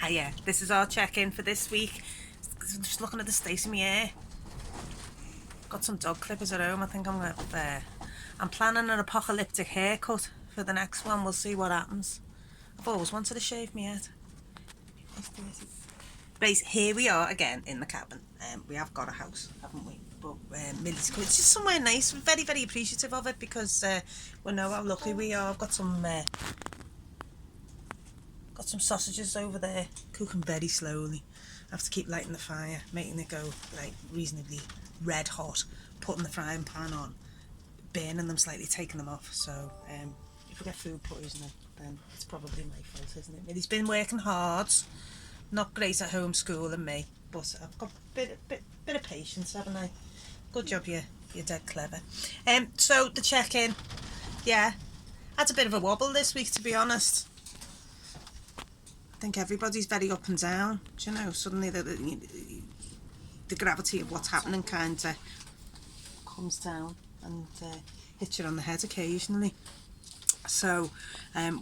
Hiya, this is our check-in for this week. I'm just looking at the state of my hair. Got some dog clippers at home. I think I'm planning an apocalyptic haircut for the next one. We'll see what happens. I've always wanted to shave my head. Here we are again in the cabin. We have got a house, haven't we? But Millie's coming. It's just somewhere nice. We're very, very appreciative of it because we know how lucky we are. I've got some sausages over there, cooking very slowly. I have to keep lighting the fire, making it go like reasonably red hot, putting the frying pan on, burning them slightly, taking them off. So if we get food poisoning, then it's probably my fault, isn't it? Millie's been working hard, not great at homeschooling me, but I've got a bit of patience, haven't I? Good job, you're dead clever. So the check-in, yeah, had a bit of a wobble this week, to be honest. I think everybody's very up and down. Do you know, suddenly the gravity of what's happening kind of comes down and hits you on the head occasionally. So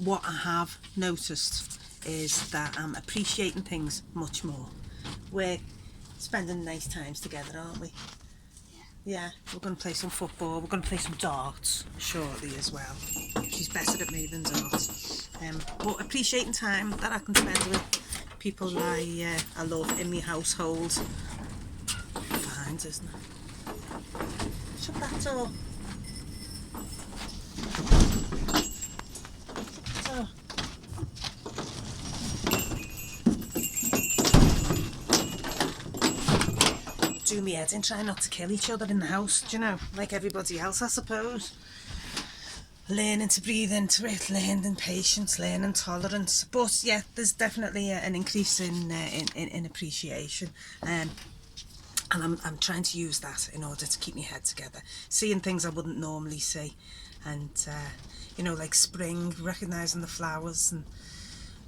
what I have noticed is that I'm appreciating things much more. We're spending nice times together, aren't we? Yeah, we're going to play some football, we're going to play some darts shortly as well. She's better at me than darts. But appreciating time that I can spend with people I love in my household. Fine, isn't it? Shut that door. Do me head in, try not to kill each other in the house, do you know, like everybody else, I suppose. Learning to breathe into it, learning patience, learning tolerance. But yeah, there's definitely an increase in appreciation, and I'm trying to use that in order to keep my head together, seeing things I wouldn't normally see, and you know, like spring, recognising the flowers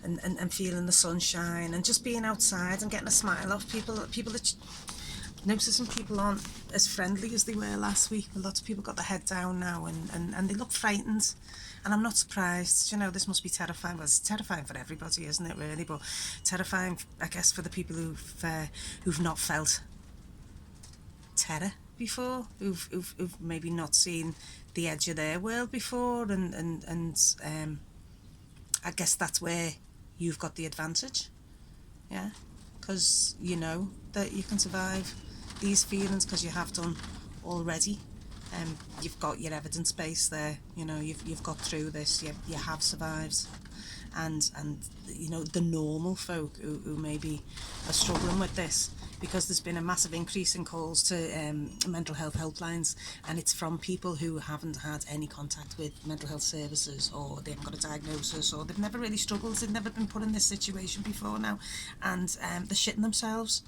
and feeling the sunshine and just being outside and getting a smile off people that. Noticing people aren't as friendly as they were last week. A lot of people got their head down now and they look frightened, and I'm not surprised. You know, this must be terrifying. Well, it's terrifying for everybody, isn't it, really? But terrifying, I guess, for the people who've not felt terror before, who've maybe not seen the edge of their world before, and I guess that's where you've got the advantage, yeah, because you know that you can survive these feelings because you have done already. You've got your evidence base there, you know, you've got through this, you have survived, and you know, the normal folk who maybe are struggling with this, because there's been a massive increase in calls to mental health helplines, and it's from people who haven't had any contact with mental health services, or they haven't got a diagnosis, or they've never really struggled, they've never been put in this situation before now, and they're shitting themselves.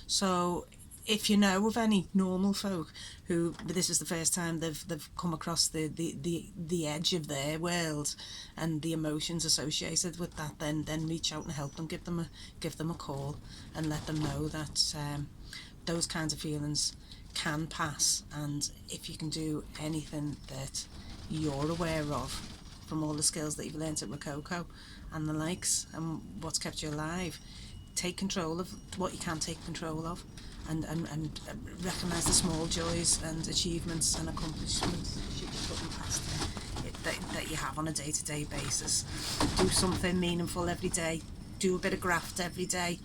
So if you know of any normal folk who this is the first time they've come across the edge of their world and the emotions associated with that, then reach out and help them, give them a call and let them know that those kinds of feelings can pass, and if you can do anything that you're aware of from all the skills that you've learnt at Rococo and the likes and what's kept you alive, take control of what you can take control of, and recognise the small joys and achievements and accomplishments that you're putting past that you have on a day-to-day basis. Do something meaningful every day, do a bit of graft every day,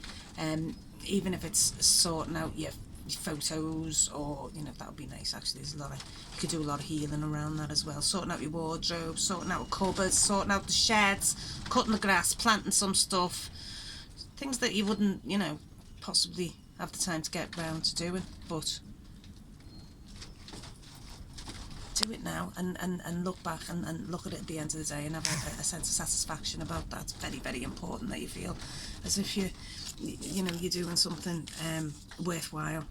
even if it's sorting out your photos, or you know, that would be nice actually. There's you could do a lot of healing around that as well, sorting out your wardrobe, sorting out cupboards, sorting out the sheds, cutting the grass, planting some stuff, things that you wouldn't, you know, possibly have the time to get round to doing, but do it now and look back and look at it at the end of the day and have a sense of satisfaction about that. It's very, very important that you feel as if you know, you're doing something worthwhile,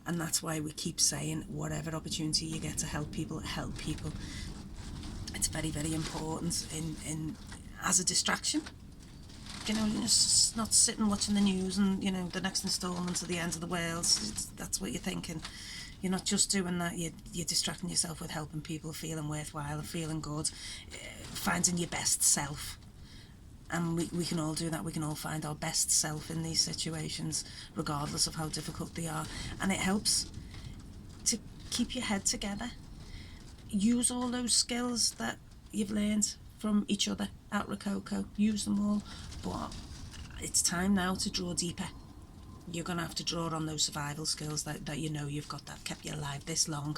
and that's why we keep saying whatever opportunity you get to help people, help people. It's very, very important in as a distraction. You know, you're just not sitting watching the news and, you know, the next instalment of the end of the world. That's what you're thinking. You're not just doing that, you're distracting yourself with helping people, feeling worthwhile and feeling good, finding your best self. And we can all do that. We can all find our best self in these situations, regardless of how difficult they are. And it helps to keep your head together. Use all those skills that you've learned from each other at Rococo. Use them all. But it's time now to draw deeper. You're going to have to draw on those survival skills that you know you've got, that kept you alive this long.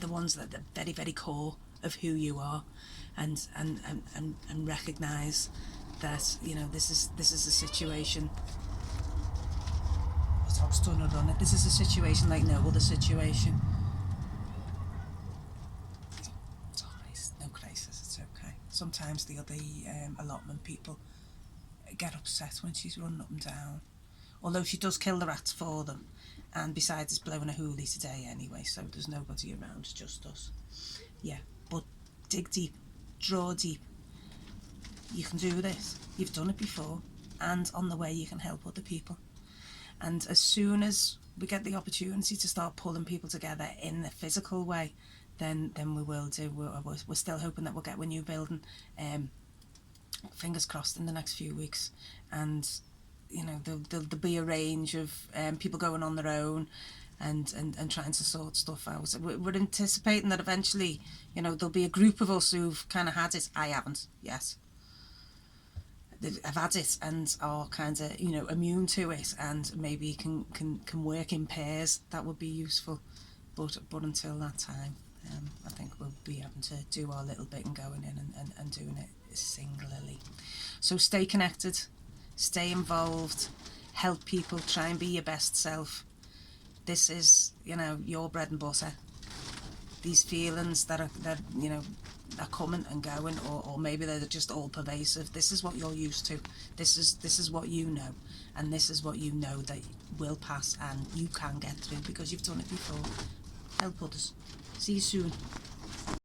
The ones that are very, very core of who you are. And recognise that, you know, this is a situation. The dog's done a run. This is a situation like no other situation. It's alright, no crisis, it's okay. Sometimes the other allotment people get upset when she's running up and down. Although she does kill the rats for them, and besides it's blowing a hoolie today anyway, so there's nobody around, just us. Yeah, but dig deep. Draw deep. You can do this. You've done it before, and on the way you can help other people. And as soon as we get the opportunity to start pulling people together in a physical way, then we will do. We're still hoping that we'll get a new building, fingers crossed, in the next few weeks. And you know, there'll be a range of people going on their own and trying to sort stuff out. So we're anticipating that eventually, you know, there'll be a group of us who've kind of had it. I haven't, yes. I've had it and are kind of, you know, immune to it, and maybe can work in pairs. That would be useful. But until that time, I think we'll be having to do our little bit and going in and doing it singularly. So stay connected, stay involved, help people, try and be your best self. This is, you know, your bread and butter. These feelings that you know, are coming and going, or maybe they're just all pervasive. This is what you're used to. This is what you know, and this is what you know that will pass and you can get through because you've done it before. Help others. See you soon.